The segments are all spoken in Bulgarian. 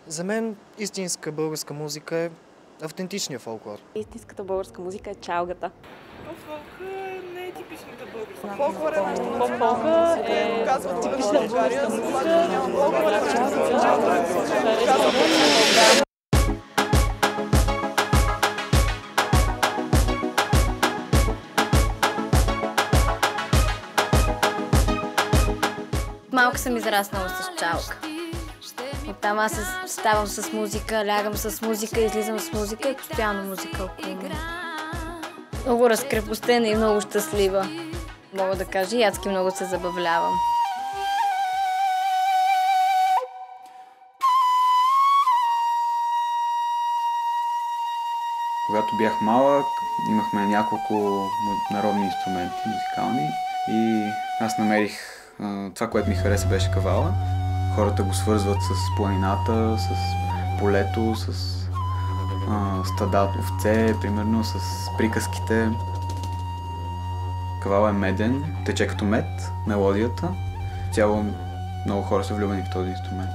За мен истинска българска музика е автентичния фолклор. Истинската българска музика е чалгата. Поп-фолка не е типичната българска. Поп-фолка е типична българска музика. Малко съм израснала с чалга. Оттам аз ставам с музика, лягам с музика, излизам с музика и постоянно музика около мен. Много разкрепостена и много щастлива. Мога да кажа, и адски много се забавлявам. Когато бях малък, имахме няколко народни инструменти, музикални, и аз намерих това, което ми хареса, беше кавала. Хората го свързват с планината, с полето, с стада от овце, примерно с приказките. Кавала е меден, тече като мед, мелодията. Цяло много хора са влюбени в този инструмент.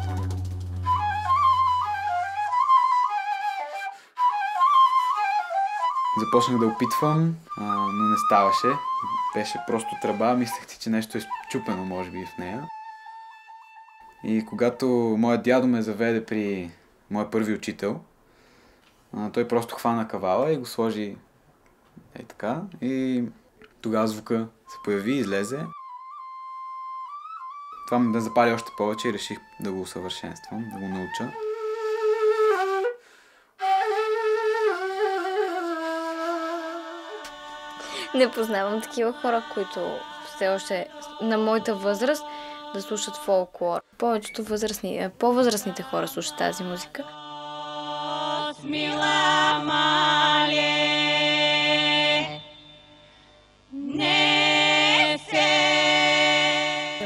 Започнах да опитвам, но не ставаше. Беше просто тръба, мислех си, че нещо е счупено, може би, в нея. И когато моят дядо ме заведе при моя първи учител, той просто хвана кавала и го сложи така. И тогава звука се появи, излезе. Това ме запали още повече и реших да го усъвършенствам, да го науча. Не познавам такива хора, които все още на моята възраст да слушат фолклор. Повечето по-възрастните хора слушат тази музика. Не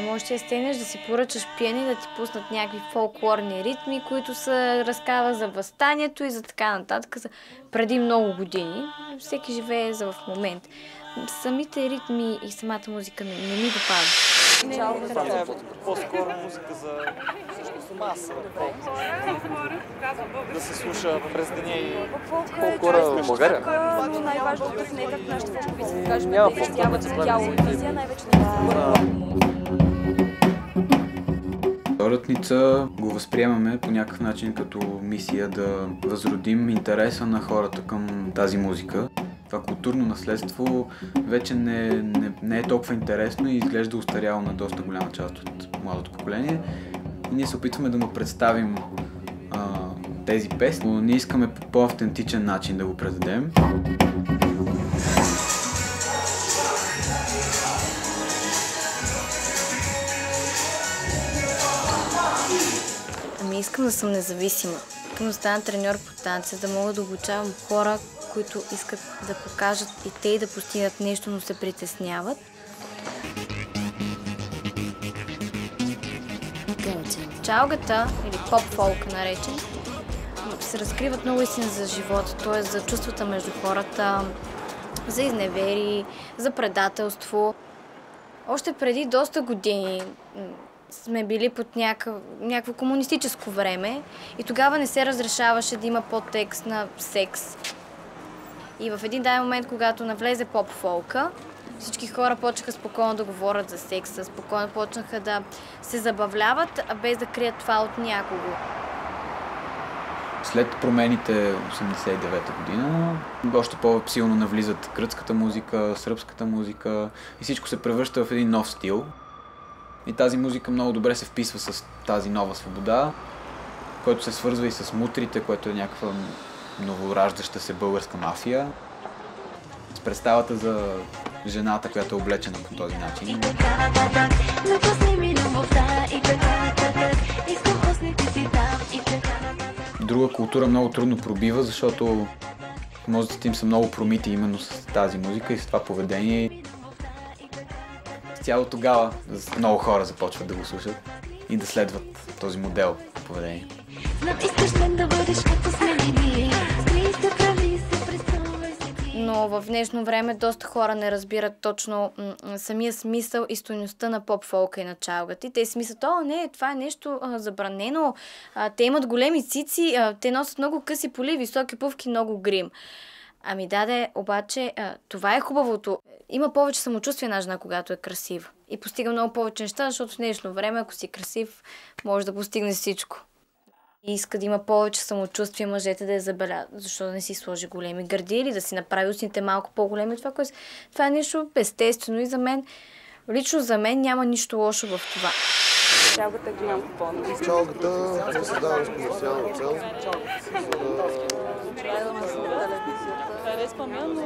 можеш да стегнеш да си поръчаш пиани, да ти пуснат някакви фолклорни ритми, които се разказват за въстанието и за така нататък, за преди много години. Всеки живее в момент. Самите ритми и самата музика не ми допада. По-скоро музика за маса. Да се слуша през деня и фолклора в България. Но най-важното в нея, както нашите фолклористи да кажем, да изтяват за дяло и визия, най-вече на Рътница го възприемаме по някакъв начин като мисия да възродим интереса на хората към тази музика. Това културно наследство вече не е толкова интересно и изглежда устаряло на доста голяма част от младото поколение. И ние се опитваме да му представим тези песни, но ние искаме по по-автентичен начин да го предадем. Искам да съм независима. Искам да стана треньор по танца, да мога да обучавам хора, които искат да покажат и те и да постигнат нещо, но се притесняват. Чалгата, или поп-фолк наречен, се разкриват много истини за живота, т.е. за чувствата между хората, за изневери, за предателство. Още преди доста години сме били под някакво комунистическо време и тогава не се разрешаваше да има подтекст на секс. И в един даден момент, когато навлезе поп-фолка, всички хора почнаха спокойно да говорят за секса, спокойно почнаха да се забавляват, без да крият това от някого. След промените 89-та година още по-силно навлизат гръцката музика, сръбската музика и всичко се превръща в един нов стил. И тази музика много добре се вписва с тази нова свобода, който се свързва и с мутрите, което е някаква новораждаща се българска мафия. С представата за жената, която е облечена по този начин. Друга култура много трудно пробива, защото мозъците им са много промити именно с тази музика и с това поведение. Цяло тогава много хора започват да го слушат и да следват този модел поведение. Но в днешно време доста хора не разбират точно самия смисъл и стойността на поп-фолка и на чалгата. И те си мислят, не, това е нещо забранено, те имат големи цици, те носят много къси поли, високи пувки, много грим. Ами обаче това е хубавото. Има повече самочувствие една жена, когато е красива. И постига много повече неща, защото в днешно време, ако си красив, може да постигне всичко. И иска да има повече самочувствие мъжете да я забелязат. Защо да не си сложи големи гърди или да си направи устните малко по-големи. Това е нещо естествено и за мен, лично за мен няма нищо лошо в това. Чалгата е голям купон. Чалгата се създава с комерциална цел. Харесвам я, но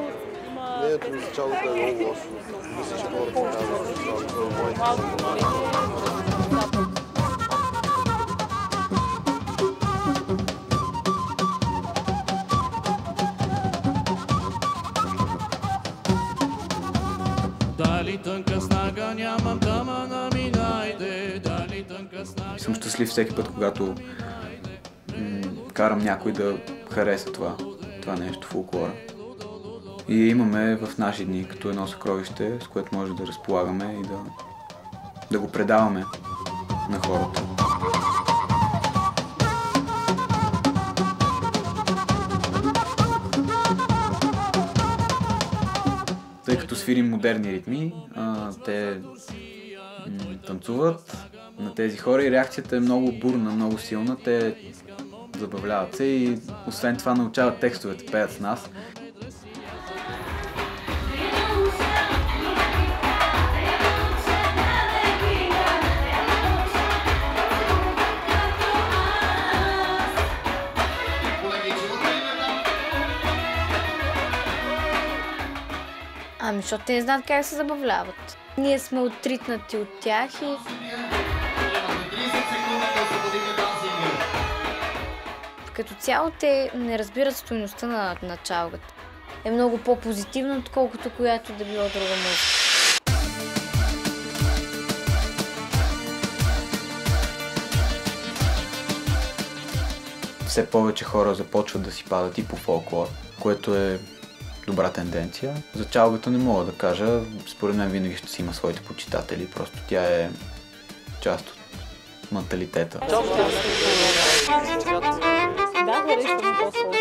има... Мнението ми за чалгата е много лошо. Мисля, че хората казват, че чалгата е моите. Дали тънка снага нямам, да ма наминайде. Дали тънка снага... Съм щастлив всеки път, когато карам някой да хареса това нещо, фолклора. И имаме в наши дни като едно съкровище, с което може да разполагаме и да го предаваме на хората. Тъй като свирим модерни ритми, те танцуват на тези хора и реакцията е много бурна, много силна. Те забавляват се и освен това научават текстовете, пеят с нас. Ами, защото те не знаят как се забавляват. Ние сме отритнати от тях и... Като цяло те не разбират стойността на чалгата. Е много по-позитивно, отколкото която да било друга музика. Все повече хора започват да си падат и по фолклор, което е добра тенденция. За чалгата не мога да кажа, според мен винаги ще си има своите почитатели, просто тя е част от менталитета. Да, харесвам по-слабо.